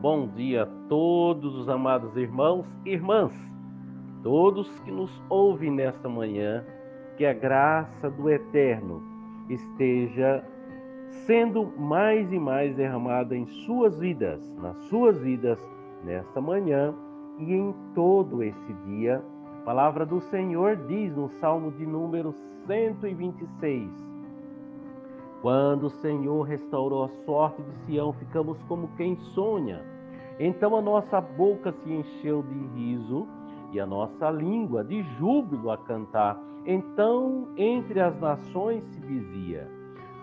Bom dia a todos os amados irmãos e irmãs, todos que nos ouvem nesta manhã, que a graça do Eterno esteja sendo mais e mais derramada em suas vidas, nas suas vidas, nesta manhã e em todo esse dia. A palavra do Senhor diz no Salmo de número 126, quando o Senhor restaurou a sorte de Sião, ficamos como quem sonha. Então a nossa boca se encheu de riso e a nossa língua de júbilo a cantar. Então entre as nações se dizia: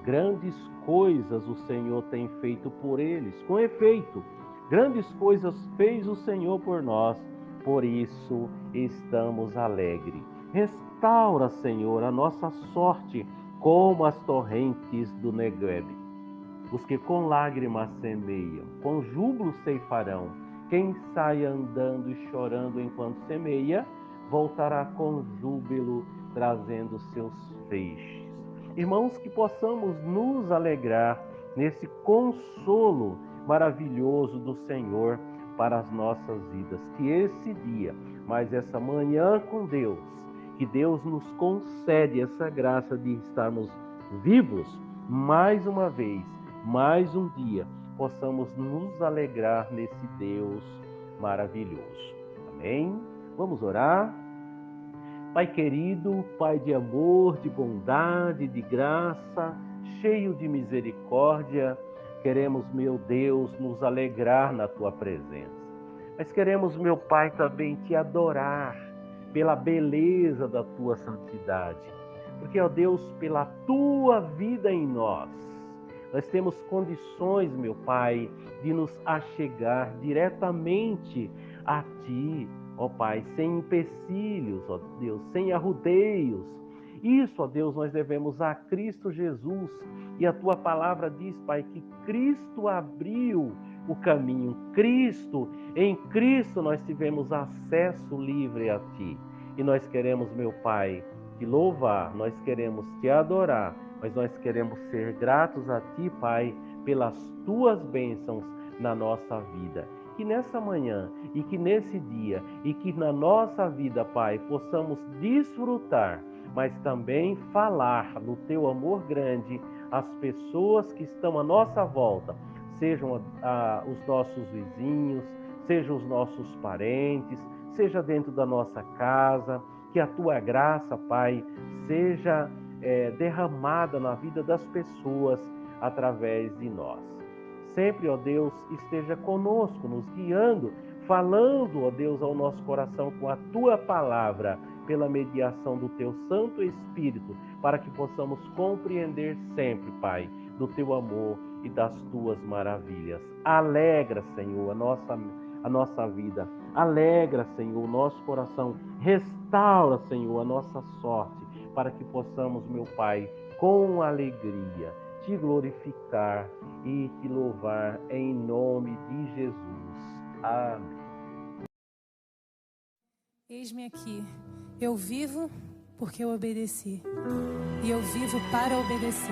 grandes coisas o Senhor tem feito por eles. Com efeito, grandes coisas fez o Senhor por nós, por isso estamos alegres. Restaura, Senhor, a nossa sorte como as torrentes do Negueb. Os que com lágrimas semeiam, com júbilo ceifarão. Quem sai andando e chorando enquanto semeia, voltará com júbilo, trazendo seus feixes. Irmãos, que possamos nos alegrar nesse consolo maravilhoso do Senhor para as nossas vidas. Que esse dia, mas essa manhã com Deus, que Deus nos concede essa graça de estarmos vivos mais uma vez, mais um dia, possamos nos alegrar nesse Deus maravilhoso. Amém? Vamos orar? Pai querido, Pai de amor, de bondade, de graça, cheio de misericórdia, queremos, meu Deus, nos alegrar na Tua presença. Mas queremos, meu Pai, também Te adorar pela beleza da Tua santidade. Porque, ó Deus, pela Tua vida em nós temos condições, meu Pai, de nos achegar diretamente a Ti, ó Pai, sem empecilhos, ó Deus, sem arrudeios. Isso, ó Deus, nós devemos a Cristo Jesus. E a Tua palavra diz, Pai, que Cristo abriu o caminho. Em Cristo nós tivemos acesso livre a Ti. E nós queremos, meu Pai, Te louvar, nós queremos Te adorar, mas nós queremos ser gratos a Ti, Pai, pelas Tuas bênçãos na nossa vida. Que nessa manhã e que nesse dia e que na nossa vida, Pai, possamos desfrutar, mas também falar do Teu amor grande às pessoas que estão à nossa volta, sejam os nossos vizinhos, sejam os nossos parentes, seja dentro da nossa casa, que a Tua graça, Pai, seja derramada na vida das pessoas através de nós. Sempre, ó Deus, esteja conosco, nos guiando, falando, ó Deus, ao nosso coração com a Tua palavra, pela mediação do Teu Santo Espírito, para que possamos compreender sempre, Pai, do Teu amor e das Tuas maravilhas. Alegra, Senhor, a nossa vida. Alegra, Senhor, o nosso coração. Restaura, Senhor, a nossa sorte, para que possamos, meu Pai, com alegria, Te glorificar e Te louvar em nome de Jesus. Amém. Eis-me aqui. Eu vivo porque eu obedeci. E eu vivo para obedecer.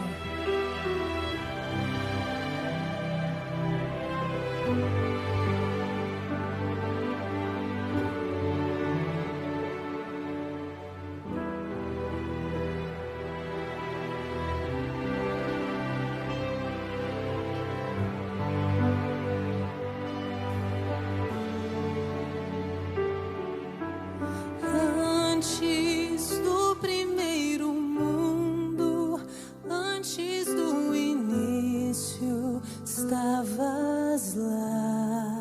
Antes do primeiro mundo, antes do início, estavas lá.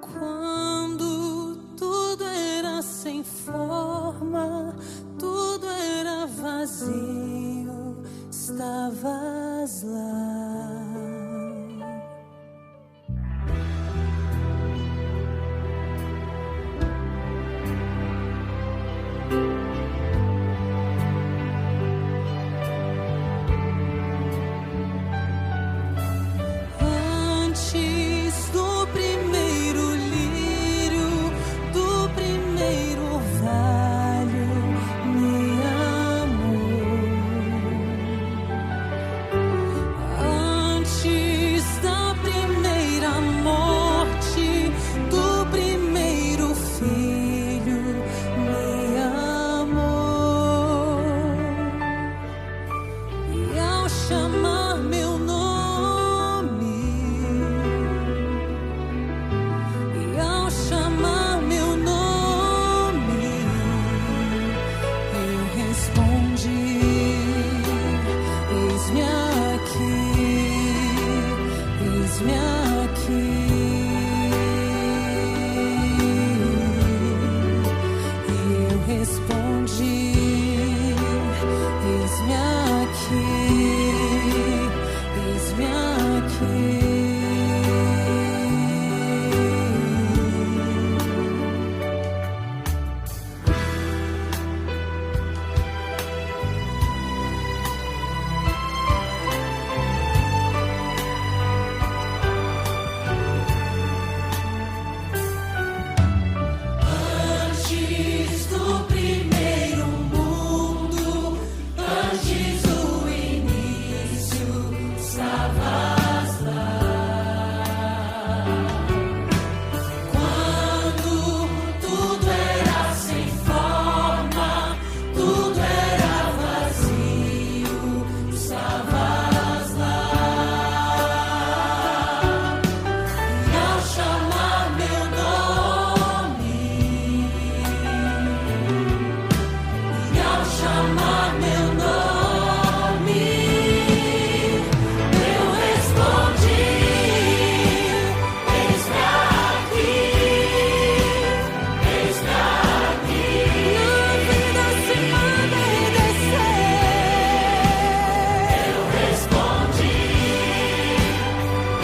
Quando tudo era sem forma, tudo era vazio, estavas lá. Antes do primeiro lírio, do primeiro orvalho, me chamar meu nome, eu respondi: eis-me aqui, eis-me aqui. Na vida sem obedecer, eu respondi: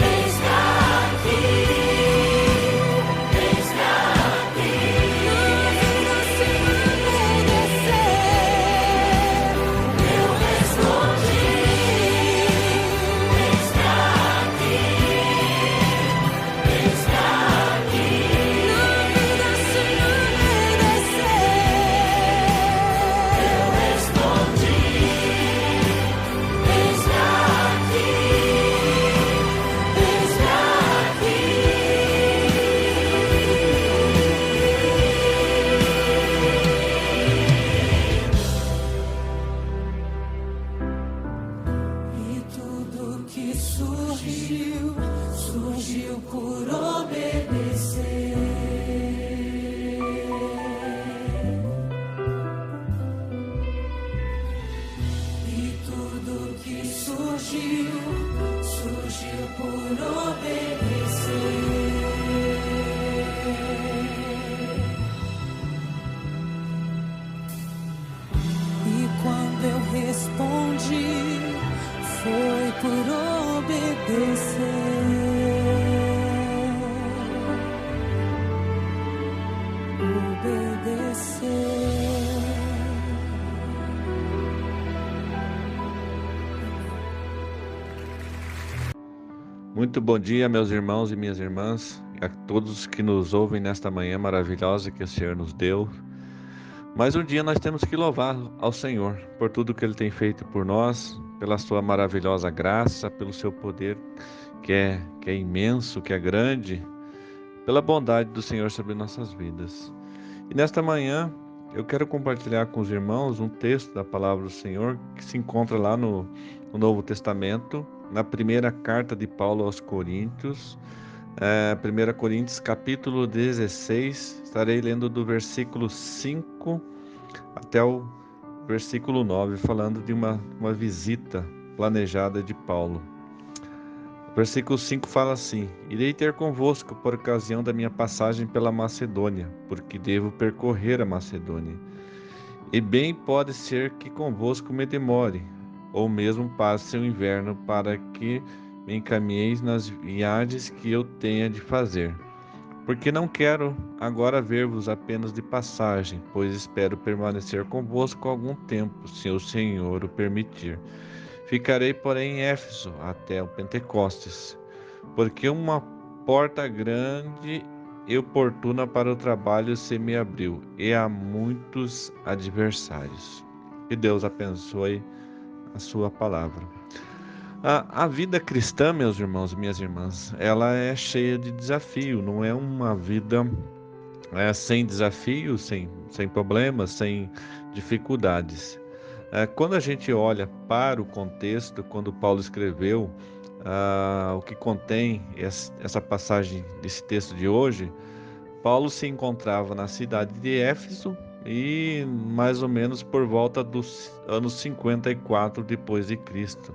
eis-me aqui, eis-me aqui. Na vida sem obedecer, eu respondi: eis-me aqui, eis-me aqui. Na vida sem obedecer, eu respondi: eis-me aqui, eis-me aqui. E tudo que surgiu, surgiu por obedecer. E tudo que surgiu, surgiu por obedecer. E quando eu respondi, foi por obedecer. Muito bom dia, meus irmãos e minhas irmãs, e a todos que nos ouvem nesta manhã maravilhosa que o Senhor nos deu. Mais um dia nós temos que louvar ao Senhor por tudo que Ele tem feito por nós, pela sua maravilhosa graça, pelo seu poder que é imenso, que é grande, pela bondade do Senhor sobre nossas vidas. E nesta manhã eu quero compartilhar com os irmãos um texto da palavra do Senhor que se encontra lá no Novo Testamento, na primeira carta de Paulo aos Coríntios, 1 Coríntios capítulo 16, estarei lendo do versículo 5 até o versículo 9, falando de uma visita planejada de Paulo. O versículo 5 fala assim: irei ter convosco por ocasião da minha passagem pela Macedônia, porque devo percorrer a Macedônia. E bem pode ser que convosco me demore, ou mesmo passe o inverno, para que me encaminheis nas viagens que eu tenha de fazer. Porque não quero agora ver-vos apenas de passagem, pois espero permanecer convosco algum tempo, se o Senhor o permitir. Ficarei, porém, em Éfeso até o Pentecostes, porque uma porta grande e oportuna para o trabalho se me abriu, e há muitos adversários. Que Deus abençoe a sua palavra. A vida cristã, meus irmãos e minhas irmãs, ela é cheia de desafio, não é uma vida sem desafios, sem problemas, sem dificuldades. Quando a gente olha para o contexto, quando Paulo escreveu o que contém essa passagem desse texto de hoje, Paulo se encontrava na cidade de Éfeso e mais ou menos por volta dos anos 54 depois de Cristo.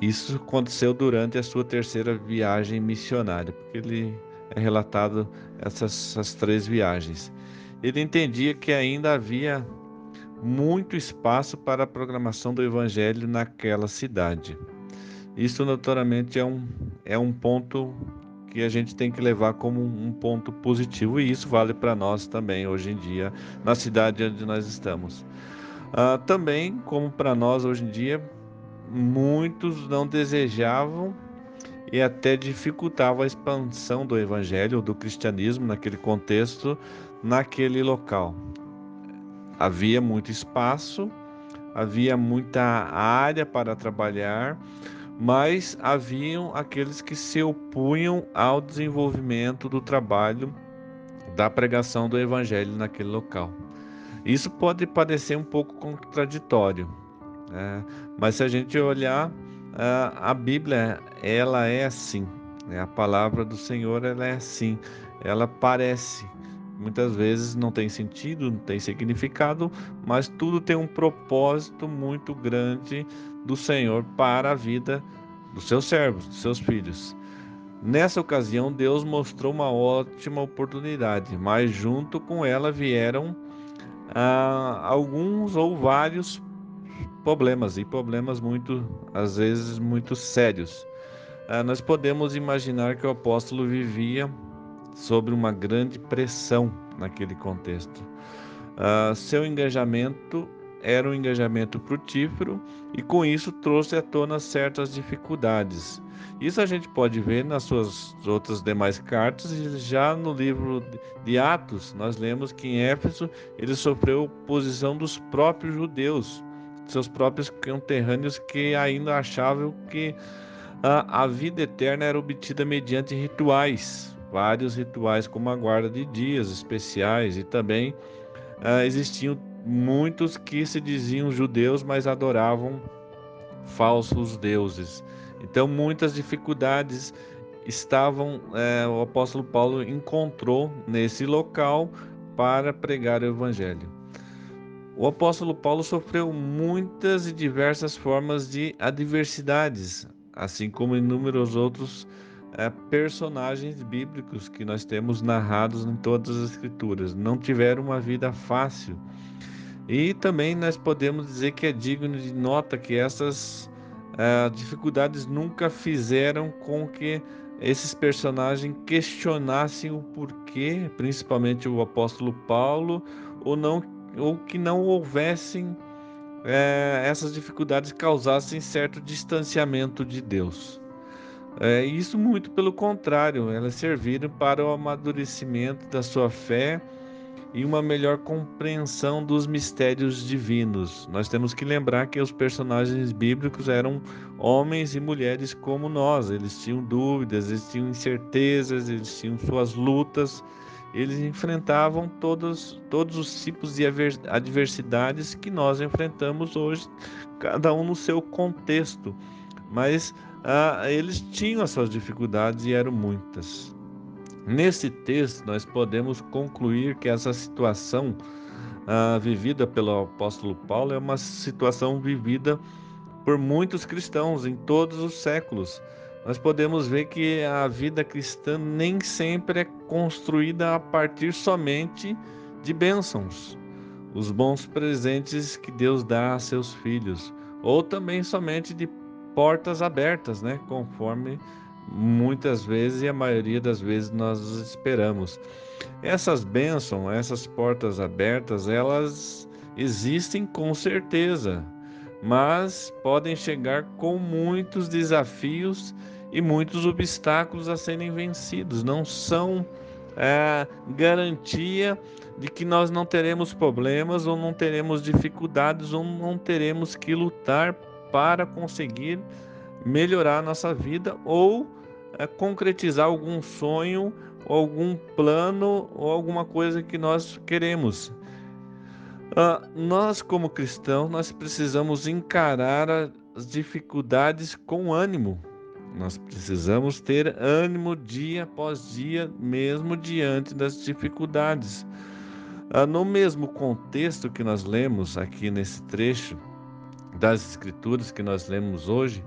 Isso aconteceu durante a sua terceira viagem missionária, porque ele é relatado essas 3 viagens. Ele entendia que ainda havia muito espaço para a proclamação do evangelho naquela cidade. Isso naturalmente é um ponto que a gente tem que levar como um ponto positivo, e isso vale para nós também hoje em dia, na cidade onde nós estamos. Também, como para nós hoje em dia, muitos não desejavam e até dificultavam a expansão do evangelho, do cristianismo naquele contexto, naquele local. Havia muito espaço, havia muita área para trabalhar, mas haviam aqueles que se opunham ao desenvolvimento do trabalho da pregação do evangelho naquele local. Isso pode parecer um pouco contraditório, mas se a gente olhar, a Bíblia, ela é assim, a palavra do Senhor, ela é assim, ela parece muitas vezes não tem sentido, não tem significado, mas tudo tem um propósito muito grande do Senhor para a vida dos seus servos, dos seus filhos. Nessa ocasião, Deus mostrou uma ótima oportunidade, mas junto com ela vieram alguns ou vários problemas, e problemas muito, às vezes, muito sérios. Nós podemos imaginar que o apóstolo vivia sobre uma grande pressão naquele contexto. Seu engajamento era um engajamento frutífero e com isso trouxe à tona certas dificuldades. Isso a gente pode ver nas suas outras demais cartas, e já no livro de Atos nós lemos que em Éfeso ele sofreu oposição dos próprios judeus, seus próprios conterrâneos, que ainda achavam que a vida eterna era obtida mediante rituais, vários rituais como a guarda de dias especiais, e também existiam muitos que se diziam judeus, mas adoravam falsos deuses. Então muitas dificuldades o apóstolo Paulo encontrou nesse local para pregar o evangelho. O apóstolo Paulo sofreu muitas e diversas formas de adversidades, assim como inúmeros outros personagens bíblicos que nós temos narrados em todas as escrituras. Não tiveram uma vida fácil. E também nós podemos dizer que é digno de nota que essas dificuldades nunca fizeram com que esses personagens questionassem o porquê, principalmente o apóstolo Paulo, ou que não houvessem essas dificuldades causassem certo distanciamento de Deus. Isso muito pelo contrário, elas serviram para o amadurecimento da sua fé e uma melhor compreensão dos mistérios divinos. Nós temos que lembrar que os personagens bíblicos eram homens e mulheres como nós. Eles tinham dúvidas, eles tinham incertezas, eles tinham suas lutas. Eles enfrentavam todos os tipos de adversidades que nós enfrentamos hoje, cada um no seu contexto. Mas eles tinham as suas dificuldades e eram muitas. Nesse texto, nós podemos concluir que essa situação vivida pelo apóstolo Paulo é uma situação vivida por muitos cristãos em todos os séculos. Nós podemos ver que a vida cristã nem sempre é construída a partir somente de bênçãos, os bons presentes que Deus dá a seus filhos, ou também somente de portas abertas, né? Conforme muitas vezes e a maioria das vezes nós esperamos. Essas bênçãos, essas portas abertas, elas existem com certeza, mas podem chegar com muitos desafios e muitos obstáculos a serem vencidos. Não são garantia de que nós não teremos problemas, ou não teremos dificuldades, ou não teremos que lutar para conseguir melhorar a nossa vida, ou concretizar algum sonho, ou algum plano, ou alguma coisa que nós queremos. Nós, como cristãos, nós precisamos encarar as dificuldades com ânimo. Nós precisamos ter ânimo dia após dia, mesmo diante das dificuldades. No mesmo contexto que nós lemos aqui nesse trecho das Escrituras que nós lemos hoje,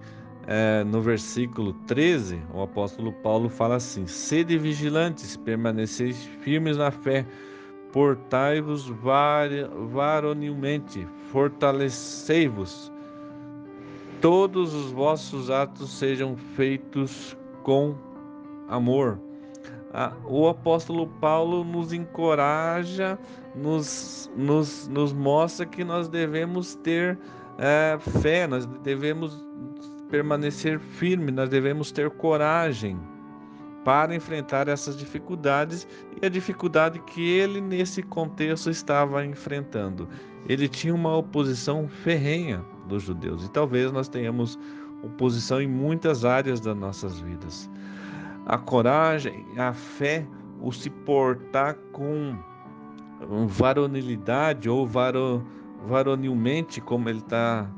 no versículo 13, o apóstolo Paulo fala assim: sede vigilantes, permaneceis firmes na fé, portai-vos varonilmente, fortalecei-vos, todos os vossos atos sejam feitos com amor. O apóstolo Paulo nos encoraja, nos mostra que nós devemos ter fé, nós devemos permanecer firme, nós devemos ter coragem para enfrentar essas dificuldades, e a dificuldade que ele nesse contexto estava enfrentando. Ele tinha uma oposição ferrenha dos judeus, e talvez nós tenhamos oposição em muitas áreas das nossas vidas. A coragem, a fé, o se portar com varonilidade ou varonilmente, como ele está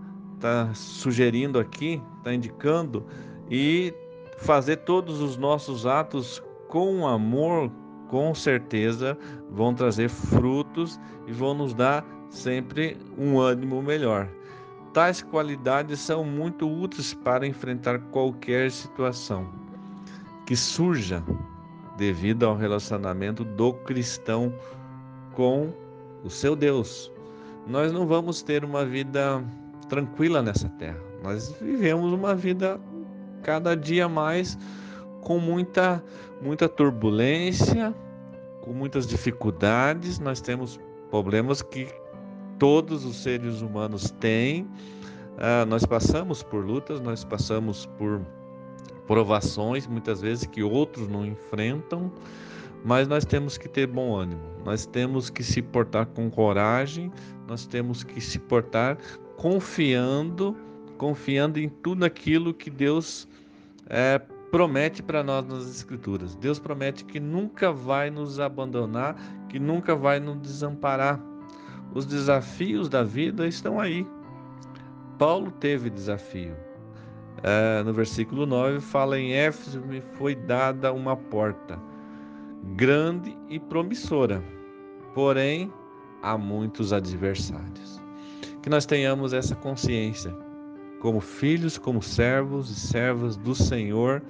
sugerindo aqui, está indicando, e fazer todos os nossos atos com amor, com certeza vão trazer frutos e vão nos dar sempre um ânimo melhor. Tais qualidades são muito úteis para enfrentar qualquer situação que surja devido ao relacionamento do cristão com o seu Deus. Nós não vamos ter uma vida tranquila nessa terra. Nós vivemos uma vida cada dia mais com muita turbulência, com muitas dificuldades. Nós temos problemas que todos os seres humanos têm. Nós passamos por lutas, nós passamos por provações, muitas vezes que outros não enfrentam, mas nós temos que ter bom ânimo, nós temos que se portar com coragem, nós temos que se portar confiando em tudo aquilo que Deus promete para nós nas Escrituras. Deus promete que nunca vai nos abandonar, que nunca vai nos desamparar. Os desafios da vida estão aí. Paulo teve desafio. No versículo 9 fala: em Éfeso me foi dada uma porta grande e promissora, porém há muitos adversários. Que nós tenhamos essa consciência. Como filhos, como servos e servas do Senhor,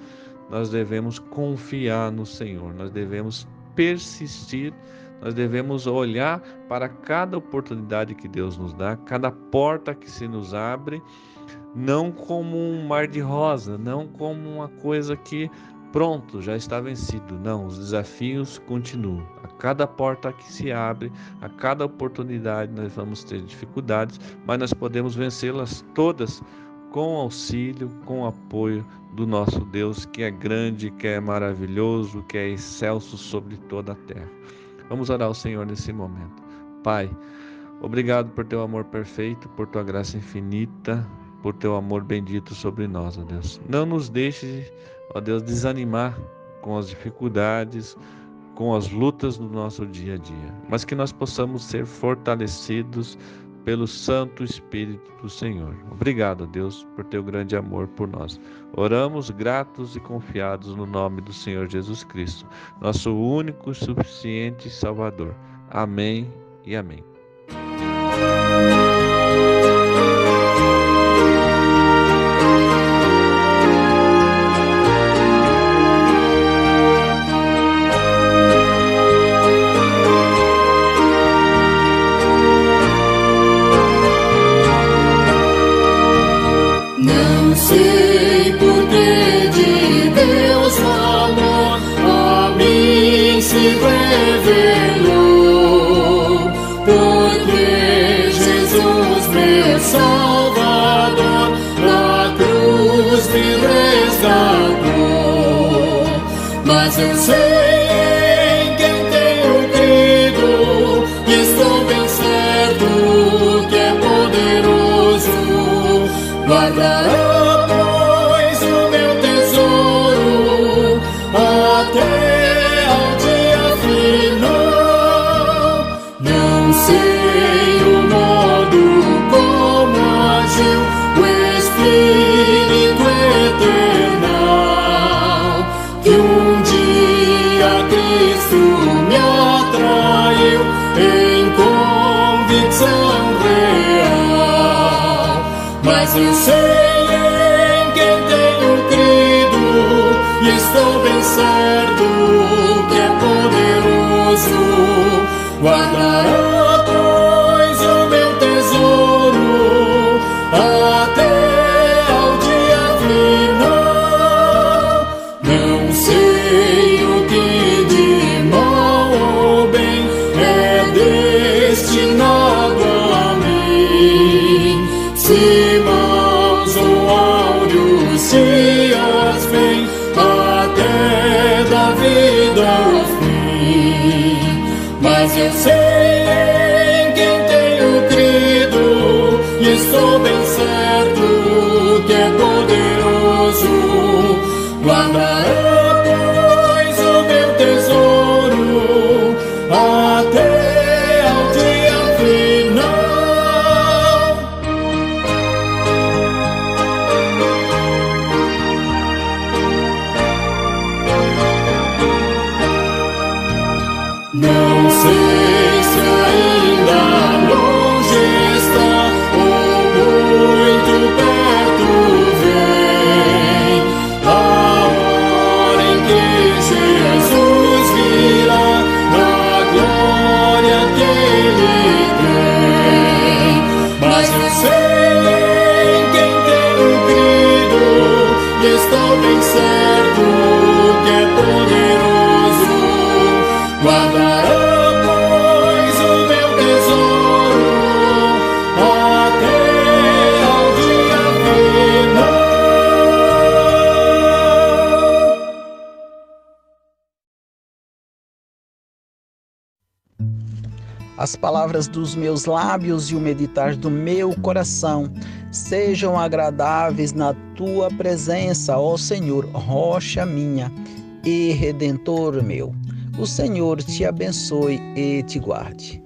nós devemos confiar no Senhor, nós devemos persistir, nós devemos olhar para cada oportunidade que Deus nos dá, cada porta que se nos abre, não como um mar de rosa, não como uma coisa que pronto, já está vencido. Não, os desafios continuam. A cada porta que se abre, a cada oportunidade nós vamos ter dificuldades, mas nós podemos vencê-las todas com auxílio, com apoio do nosso Deus, que é grande, que é maravilhoso, que é excelso sobre toda a terra. Vamos orar ao Senhor nesse momento. Pai, obrigado por teu amor perfeito, por tua graça infinita, por teu amor bendito sobre nós, ó Deus. Não nos deixe, ó Deus, desanimar com as dificuldades, com as lutas do nosso dia a dia, mas que nós possamos ser fortalecidos pelo Santo Espírito do Senhor. Obrigado, Deus, por teu grande amor por nós. Oramos gratos e confiados no nome do Senhor Jesus Cristo, nosso único e suficiente Salvador. Amém e amém. Não sei por que de Deus o amor a mim se revelou, porque Jesus, meu Salvador, na cruz me resgatou. Mas eu sei em quem tenho crido, e estou bem certo que é poderoso. Guardará, pois, o meu tesouro até ao dia final. Não sei o modo como agiu o Espírito eternal, que um dia Cristo me atraiu em convicção real. Mas eu sei em quem tenho crido, e estou bem certo que é poderoso. Guardará, pois, o meu tesouro até ao dia final. Não sei o que de mal ou bem é destinado a mim, se maus ou áureos, se as bem até da vida ao fim. Mas eu sei em quem tenho crido, e estou bem certo que é poderoso. Guardará, pois, o meu tesouro até ao dia final. estou bem certo que é poderoso. Guardará, pois, o meu tesouro até ao dia final. As palavras dos meus lábios e o meditar do meu coração sejam agradáveis na tua presença, ó Senhor, rocha minha e redentor meu. O Senhor te abençoe e te guarde.